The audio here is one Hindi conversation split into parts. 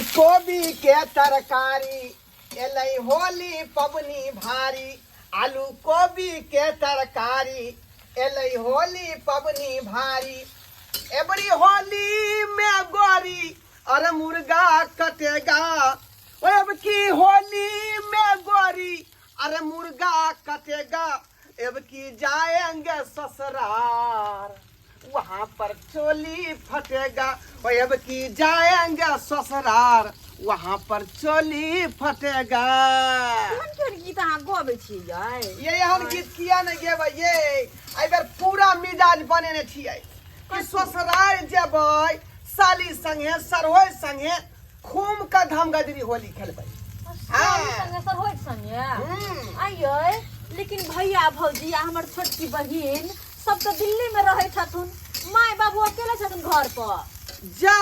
कोबी के तरकारी एलै होली पबनी भारी। आलू कोबी के तरकारी एलै होली पबनी भारी। एबरी होली में गोरी अरे मुर्गा कटेगा। अब की होली में गोरी अरे मुर्गा कटेगा। अब की जाएंगे ससुराल वहाँ पर चोली फटेगा। अब की जाएंगे ससुराल वहाँ पर चोली फटेगा। गीत अहाँ गबै छियै ये एहन गीत किया नहीं गेबै ये एबर पूरा मिजाज बनेने छियै कि ससुराल जेबै साली संगे सरहोय संगे खूम का धमगदरी होली खेलबै। सरहोज संगे आइयै लेकिन भैया भौजी आ हमर छोटकी बहिन सब तो दिल्ली में रहे छथुन। माय बाबू अकेले छथुन घर पर। जा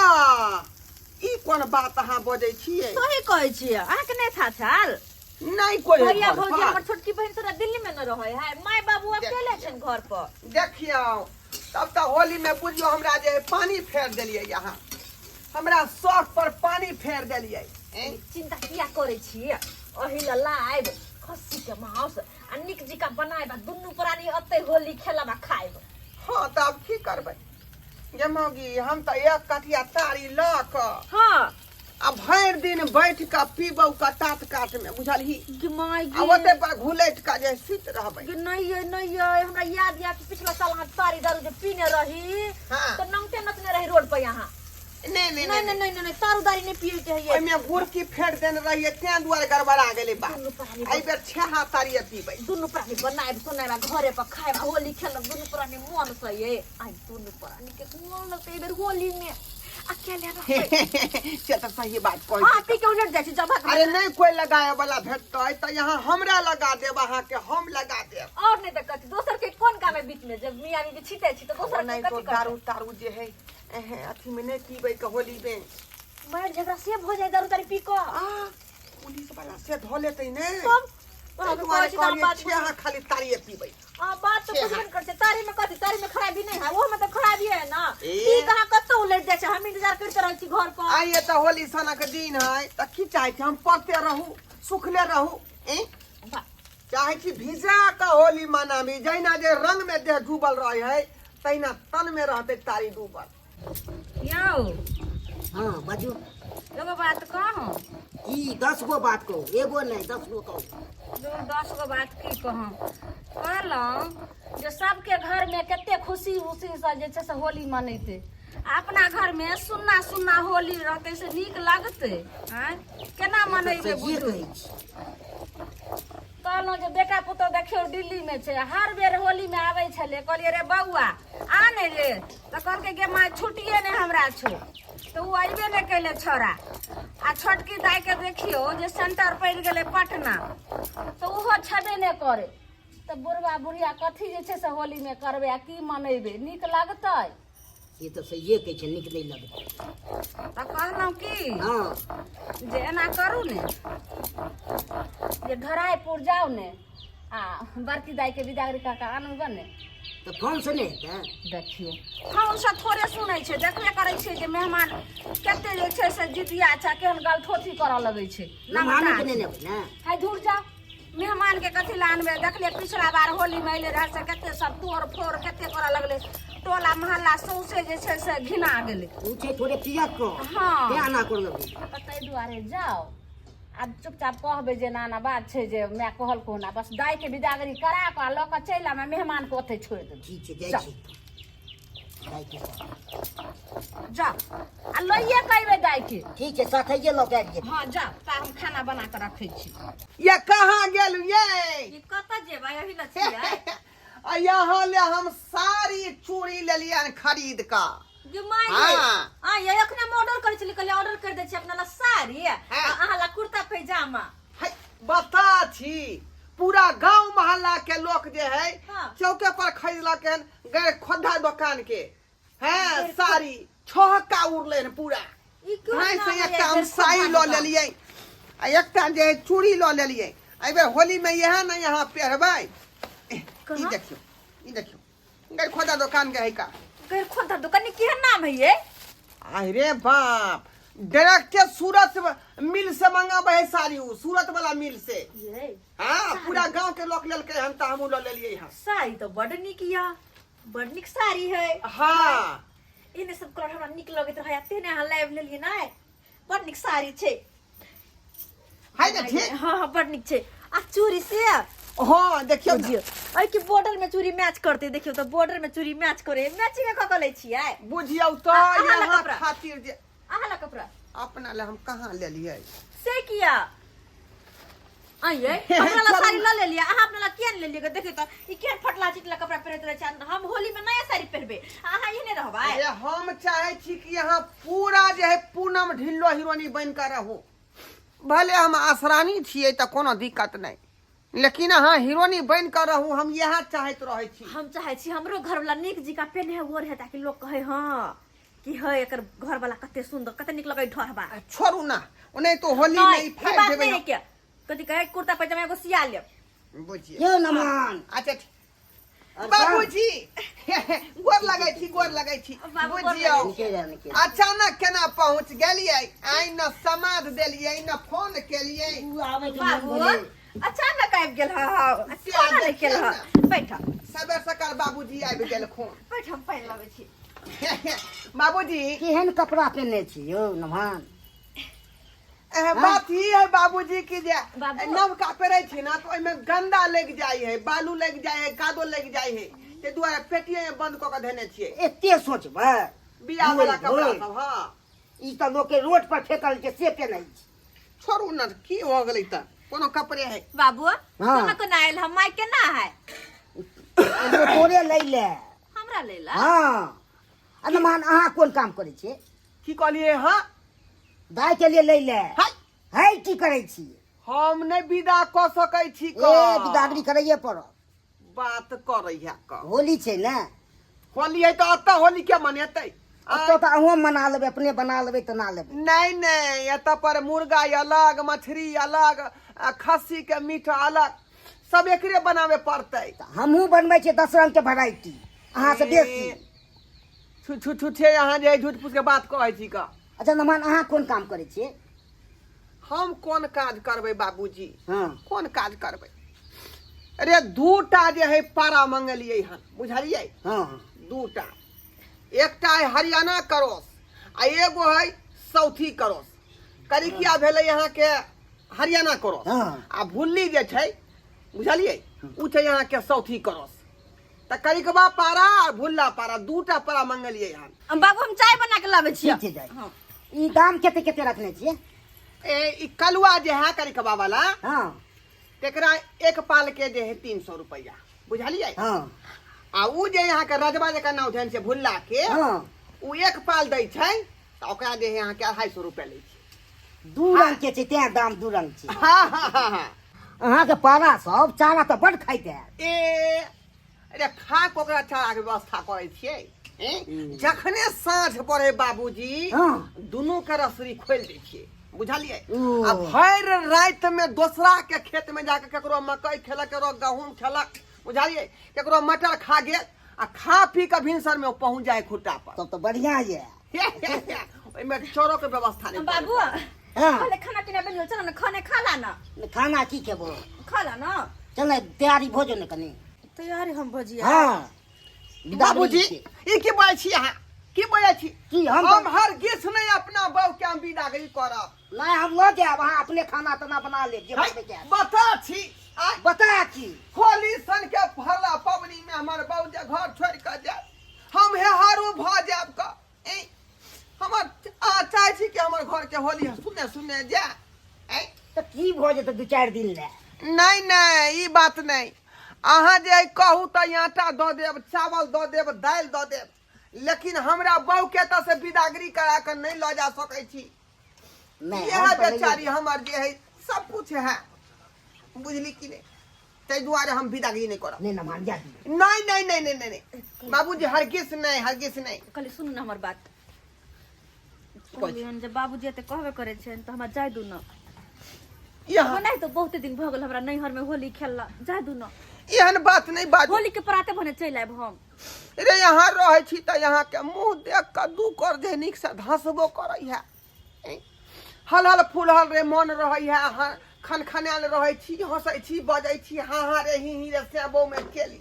ई कोन बात अहाँ बजै छियै? सही कहै छियै अहाँ के नहीं था छल नहीं कोई भैया भौजी हमर छोटकी बहिन सब दिल्ली में न रहे है। माय बाबू अकेले छन घर पर। देखियो तब तो होली में बुझियो हमरा जे पानी फेर देलियै। यहाँ हमरा शौक पर पानी फेर देलियै। चिंता किया करे छियै? ओहि ल लाइब खस्सी के मांस आ निक जिका बनाइबा दुन्नु प्राणी अत्ते होली खेलाबा खाइब। हाँ तो अब की करबै गे मौगी हम तो एक कठिया तारी ल क हां अब भर दिन बैठ के पीबौ का तात काट में बुझलही। गे माय गे अब ओते पर घुलैट का जे सुत रहबै। गे नहीं हमरा याद या कि पिछला साल हम तारी दारू जे पीने रही हाँ। तो नंगटे नचने रही रोड पे। यहाँ नहीं तारू दारू नहीं पिए के है। ओइमे गुड़की फेर देने रहिए ते दुआरे गड़बड़ा गेलै बात। दुन्नु प्राणी एहि बेर छेहा तारी पीबै। दुन्नु प्राणी बनाइब सुनाइबा घरे पर खाइब होली खेलब दुन्नु प्राणी मन से ये। आई दुन्नु प्राणी के मन लगते इधर होली में अकेले रहबै। से तो सही बात कहै हां पी के उलट जाय छै जब। अरे नहीं कोई लगाए वाला भेटतै त यहाँ हमरा लगा देब अहाँ के हम लगा देब। और नहीं तो कथि दोसर के कोन काम है बीच में जब मियां बीबी छिटे छी तो दोसर नहीं के तो कथि दारू तारू जे है अथी में नहीं पीबै के होली में मार झगड़ा से हो जाए दारू तारी पी को। पुलिस वाला से धो लेतै ने सब तुम्हारे कहलिए छेहा खाली तारी पीबै। हां बात तो कुछ नहीं कर से तारी में कथि तारी में खराबी नहीं है वो में तो खराबी है ना। ई कहां कत्तो उलट जाय छै हम इंतजार करते रहै छी घर पर। आइए तो होली सना के दिन है त की चाहे छी हम पड़ते रहू सुखले रहू चाहे छी भिजा का होली मनाबी। जैना जे रंग में देह डूबल रहे है तैना तन में रहते तारी डूबल। याओ हाँ बाजू एगो बात कहूं ई 10 गो बात को एगो नहीं 10 गो कहू। 10 गो बात की कहूं कहलौं जे सबके घर में कते खुशी उसी से जे छै से होली मनैते अपना घर में सुन्ना सुन्ना होली रहते से नीक लगते हैं केना मनैबे बुझू। कहलौं जे बेटा पुतो देखियो दिल्ली में छै हर बेर होली में आवे छले कहलिए रे बउआ आ ने रे तो कहलके गे माय छुट्टिए ने हमरा छो तो वो आइबे ने कैले छोरा। आ छोटकी दाई के देखियो जे सेंटर पड़ गेले पटना तो उहो छबे ने करे तो बुढ़वा बुढ़िया कथी जे छै से होली में करबे आ की मनैबे नीक लगतै? ये तो सही कहे छै नीक नहीं लगता। तो कहलौं की हाँ जे एना करू ने जे घराईपुर जाओ ने आ बड़की दाई के विदागरी काका आनू बने तो कौन से नहीं है देखियो हाँ उनसे थोड़े सुनै छै देखबे करै छै जे मेहमान कते जे छै से जितिया छै केहन गलठोथी करऽ लगै छै। मेहमान के नहीं ना है दूर जाओ मेहमान के कथी ला आनबे देखलिए पिछला बार होली में अइले रहे से कते सब तोड़ फोड़ कते करऽ लगले टोला मोहल्ला सौंसे जे छै से घिना गेलै। पूछे थोड़े पिया को हाँ क्या ना कर लगे ताहि दुआरे जाओ आ चुपचाप कहबे जे नाना बात छै जे मैं कहल को ना बस दाई के विदागरी करा के ल के चलि आ मेहमान के ओते छोड़ दे। ठीक है जाय छी जाय छी जा आ लइए कहबे दाई के ठीक है साथे ये लोग आबि गेल। हां जा ता हम खाना बना के रखै छी। ये कहाँ गेलू ये ई कत जेबै एही ल छियै यहाँ ले हम सारी चूड़ी ले लिया खरीद का। जे माय हां ये एखने हम ऑर्डर करै छली कहले ऑर्डर कर दै छी अपना ला साड़ी आ अहाँ ला कुर्ता पैजामा। बता छी पूरा गांव मोहल्ला के लोग जे है चौके पर खरीदलक गए खोदा दुकान के हैं साड़ी छहका उड़ले पूरा। नहीं से एकटा हम साड़ी लो ले लिए आ एकटा जे चूड़ी लो ले लिए एबे होली में यह ना यहाँ पहरबै। ई देखियो गए खोदा दुकान के है का गैर खोदा दुकान की नाम है ये? अरे बाप डायरेक्ट सूरत साड़ी उ सूरत वाला मिल से ये हाँ पूरा गांव के लोग लेल के हम त हमू ले लिए हां साड़ी तो बड़ निक या बड़ निक साड़ी है हाँ इने सब कलर हमरा निक लगैत रहे तेने अहाँ लाइव लेलिए ना बड़ निक साड़ी छै है ना ठीक हाँ हाँ बड़ निक छै आ चूड़ी से हाँ देखियो ना। बुझियो आई कि बॉर्डर में चूड़ी मैच करते देखियो तो बॉर्डर में चूड़ी मैच करे मैचिंग क क लै छियै बुझियो तो अहाँ ला यहाँ कपड़ा। खातिर जे अहाँ ला कपड़ा अपना ले हम कहाँ ले लिए से किया आइए हमरा ला साड़ी ल ले लिया अहाँ अपना ला किया ले लिया देखियो तो ई केन फटला चिटला कपड़ा पहिरत रहे छै हम होली में नया साड़ी पहनबे अहाँ इने रहबै अरे हम चाहे छी कि यहाँ पूरा जे है पूनम ढिल्लो हीरोनी बन कर रहू भले हम आसरानी छिए त कोनो दिक्कत नहीं लेकिन हाँ हीरोनी बन कर रहू हम यहाँ चाहत रहे छी हम चाहे छी हमरो घर वाला निक जी का पेन है वो रहे ताकि लोग कहे हां कि है एकर घर वाला कते सुंदर कते निक लगे ढहबा छोड़ू ना उन्हें तो होली में नहीं ही ई फाड़ बात देबे नहीं है क्या कथि कहे कुर्ता पैजामा एगो सिया ले बुझिए क्यों नमान अच्छा बाबूजी गोर लगै छी बाबू गोर बुझियो निके जा निके अचानक केना पहुंच गेलिए आई न समाद देलिए न फोन केलिए तू आवे के मन बाबू भेले अचानक आबि गेल हां कोना ले गेल हां बैठ सबेर सकाल बाबूजी आबि गेल खून बैठ हम पहन लावे छी बाबूजी केहन कपड़ा पहनने छी यौ नमान बात ही है बाबूजी की जे बाबू। नवका पेरे छी ना तो ओइमे गंदा लग जाय है बालू लग जाय है कादो लग जाय है ते दुआरे पेटिये में बंद क के देने छिए एते सोचबै बियाह वाला कपड़ा होय। सब हां ई त लोग के रोड पर फेकल के से पेनै छी छोड़ू ना की हो गेलै त कोनो कपड़े है बाबू हाँ। कोना कोना आयल हम माई के ना है एगो तोरे लै ले हमरा लेला हां नमान अहाँ कोन काम करै छी की कहलिए हां दाय के लिए लै ले हाय है की करै छी हम नहीं विदा क सकै छी ए बिदागरी करैये पड़त बात करे है क होली छै ने होली है तो अत्ता होली के मनेतै तो अहूँ मना लेबै अपने बना लेबै तो ना लेबै नहीं नहीं एत पर मुर्गा अलग मछली अलग खस्सी के मीट अलग सब एकरे बनावे पड़तै हमहूँ बनबै छियै 10 रंग के वेराइटी अहाँ से बेसी छुछे यहाँ जे झूठ फूस के बात कहै छी का अच्छा नमान अहाँ कोन काम करै छियै हम कोन काज करबै बाबूजी हाँ कोन काज करबै अरे दूटा जे है पारा मंगलिए हन बुझलिए हाँ दूटा एकटा है हरियाणा करोस आ एगो है सौथी करोस करिकिया भेलै यहाँ के हरियाणा करोस हाँ आ भुल्ली जे छै बुझलिए उ छै यहाँ के सौथी करोस त करिकबा पारा आ भुल्ला पारा दूटा पारा मंगलिए हन बाबू हम चाय बना के लावे छी ठीक छै जाय ई दाम केते केते रखने छियै ई कलुआ जे है करिकबा वाला हाँ तेकरा एक पाल के जे है 300 रुपया बुझलिए हाँ आ उ जे यहाँ के रजबा जे नाम धन छै भुल्ला के हाँ उ एक पाल दै छै त ओकरा जे है यहाँ के 250 रुपया लै छै दू रंग के छै तें दाम दू रंग छै हाँ हाँ हाँ हाँ अहाँ के पारा सब चारा तो बड खाइत है ए अरे खा के ओकरा चारा के व्यवस्था करे छियै जखने साँझ पड़े बाबूजी हाँ दुनू के रसरी खोल दै छियै बुझलिए ओ। आ भरि राति में दोसरा के खेत में जाके केकरो मकई खेलक केकरो गहूम खेलक बुझलिए केकरो मटर खा गेल आ खा पी के भिनसर में पहुंच जाए खुट्टा पर तब तो बढ़िया ये ओइमे चोरो के व्यवस्था नहीं बाबू हाँ पहले खाना पीना बनियो चलो ना खाने खा ना खाना की खेबो खा ला ना चल तैयारी भोजन ने कनी तैयारी हम भजिया हाँ बाबूजी ई की बोलै छी अहाँ की बोलै छी की हम हम हर गिस नहीं अपना बहू के हम विदागरी करब नहीं हम लो जाब अहाँ अपने खाना तना बना ले जे बनबै के बता छी आइ बता की होली सन के भला पबनी में हमर बहू जे घर छोड़ के जाए हम हेहारू भ जाब का हमर चाहे छी कि हमर घर के होली सुने सुने जाए तो की भो जेतै 2-4 दिन ले नहीं नहीं ई बात नहीं अहाँ जे कहू तो आटा दऽ देब चावल दऽ देब दालि दऽ देब लेकिन हमरा बहू के त से विदागरी करा के नहीं लऽ जा सकै छी नहीं यह हम तो नहीं बेचारी हमर जे है सब कुछ है बुझली कि नहीं ताहि दुआरे हम विदागरी नहीं करब नहीं ना मान जा दी नहीं नहीं नहीं नहीं नहीं, नहीं। बाबूजी हरगिज नहीं कहली सुन ना हमर बात कहली जब बाबूजी एते कहबे करे छै त हमरा जाय दू ना यहाँ नहीं तो बहुत दिन भ गेल हमरा नैहर में होली खेलला जाय दू ना एहन बात नहीं बाजू होली के पराते भने चलि आयब हम रे यहाँ रहे छी त यहाँ के मुंह देख के दू कर जे नीक से धसबो करे है हल हल फूल हल रे मन रही है हाँ खन खनाल रहे छी हंसै छी बजै छी हाँ हाँ रे ही रे सेबो में केली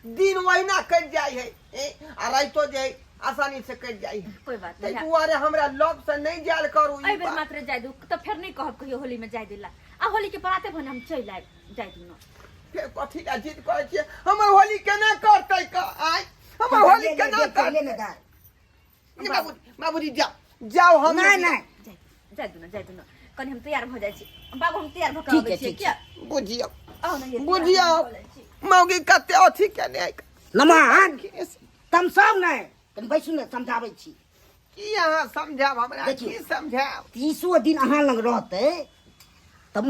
दिन वहीना कट जाय है आ रातो जे आसानी से कट जाय है कोई बात तै नहीं दुआरे हमरा लग से नहीं जाल करू आई बेर मात्र जाय दू तो फिर नहीं कहब कहियो होली में जाय दिला आ होली के पराते भने हम चल आए जाय दू न फिर कथी का जिद करे छी हमर होली केना करतै का आय हमर होली केना करतै बाबूजी जाओ हम नहीं जाय दू न कनी हम तैयार भ जाय छी बाबू हम तैयार भ के आबै छी क्या बुझियो आओ न ये बुझियो मौगी कते अथी केने नमान तुम सब नहीं तुम बैसू ने समझाबै छी की अहाँ समझाब हमरा देखियौ। की समझाब 30 दिन अहाँ लग रहते तब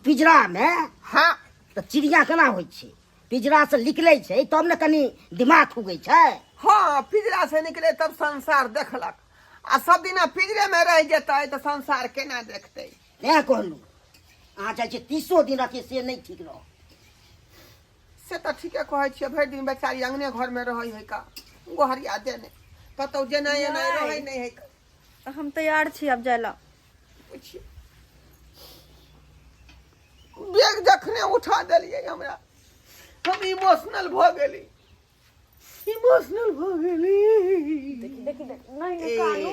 पिजरा में हाँ तो चिड़िया केना होइ छै पिजरा से निकलै छै तब ने कनी दिमाग खुगै छै हाँ पिजरा से निकले तब संसार देखलक आ सब दिना पिजरे में रह जेतै तो संसार केना देखतै नहीं कहलू अहाँ चाहे छी 30 दिन रखिए से नहीं ठीक रह से तो ठीके कहै छियै भरि दिन बेचारी अंगने घर में रहै है का गोहरिया देने कतौ जेना एना रहै नहीं है का हम तैयार छी अब जायला पूछिए बैग जखने उठा देलिए हमरा हम इमोशनल भ गेली देखी नहीं कानू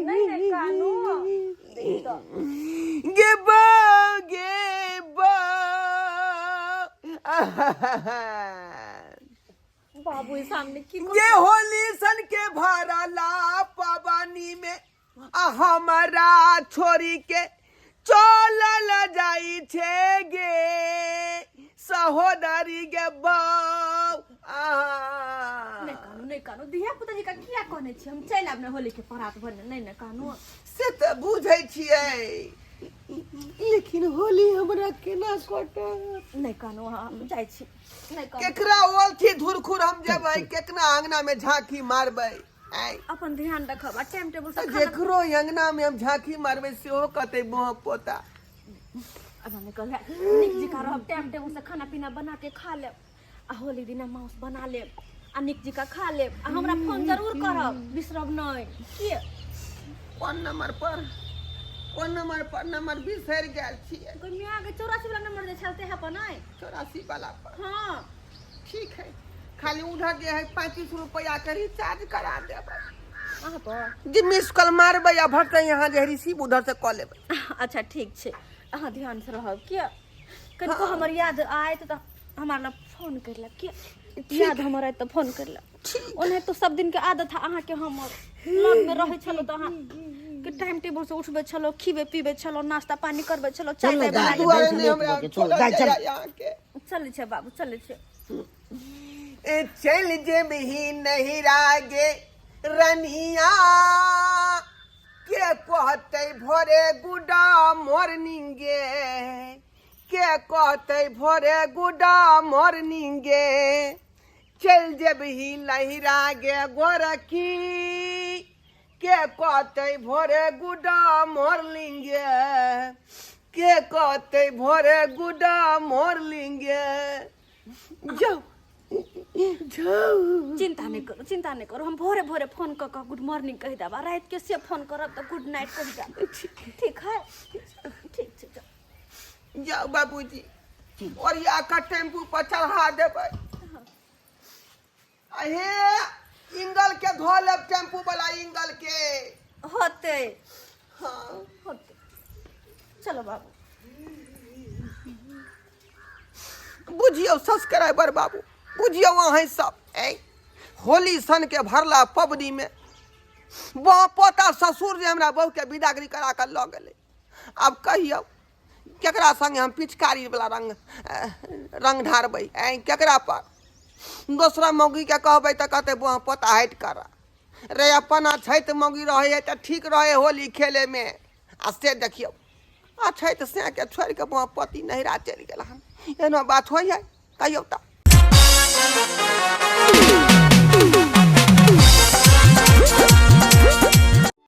नहीं कानू देखी तो गे बा बाबू सामने की ये होली सन के भरला पवानी में हमारा छोरी के चलल जाई छे गे सहोदरी गे बाऊ नहीं कानू दिया पुता जी का किया कहने छी हम चल आब ने होली के परात भरने नहीं कानू से तो बुझै छियै लेकिन होली हमरा केना कटत नहीं कानू हम जाय छी नहीं कानू केकरा ओलथी धुरखुर हम जेबै केतना अंगना में झांकी मारबै आय अपन ध्यान रखब आ टाइम टेबल से जेकरो अंगना में हम झांकी मारबै सेहो कहतै मोह पोता अब हमें कहले निक जी का रहब टाइम टेबल से खाना पीना बना के खा ले आ होली दिन मांस बना ले आ निक जी का खा ले आ हमरा फोन जरूर करब बिसरब नहीं के कोन नंबर पर नंबर बिसर गेल छियै कोई मियां के 84 वाला नंबर जे चलते है पर नहीं 84 वाला पर हां ठीक है खाली उधर जे है 35 रुपया के रिचार्ज करा देबै वहां पर जी मिस कॉल मारबै या भरतै यहाँ जे रिसीव उधर से कॉल लेबै अच्छा ठीक छे अहाँ ध्यान से रहब के कनको हमर याद आए तो हमारा फोन करला के याद हमर आए तो फोन करला ओने तो सब दिन के आदत है अहाँ के हमर लग में रहे छलो तो अहाँ के टाइम टेबल से उठबे छलो खीबे पीबे छलो नाश्ता पानी करबे छलो चाय चल बना दुआरे नहीं हमरा चल यहाँ के चल छे बाबू चल छे चल जेबही नहीं रागे रनिया के कहते भोरे गुड मॉर्निंग के कहते भोरे गुड मॉर्निंग चल जेबही लहिरा गे गोरखी के कहते भोरे गुड मॉर्निंग के कहते भोरे गुड मॉर्निंग जाओ चिंता नहीं करो हम भोरे भोरे फोन कर गुड मॉर्निंग कह देबा रात के से फोन करब तो गुड नाइट कह देबा ठीक है ठीक है जाओ बाबूजी और या का टेम्पू पर चढ़ा देबै अहे इंगल के धो लेब टेम्पू वाला इंगल के होते हाँ होते चलो बाबू बुझियो सब्सक्राइबर बाबू बुझियो अहें सब होली सन के भरला पबनी में पोता ससुर जे हमरा बहू के विदागरी करा कर लऽ गेलै अब कहियो केकरा संगे हम पिचकारी वाला रंग ढारबै केकरा पर दोसरा मौगी के कहबै तऽ कहतै बुआ पोता हटि कर रे अपना छैत मौगी रहे है तऽ ठीक रहे होली खेले में आ से देखियो आ छैत से के छोड़ के बुआ पति नहिरा चलि गेल हन एना बात होइ है कहियो तऽ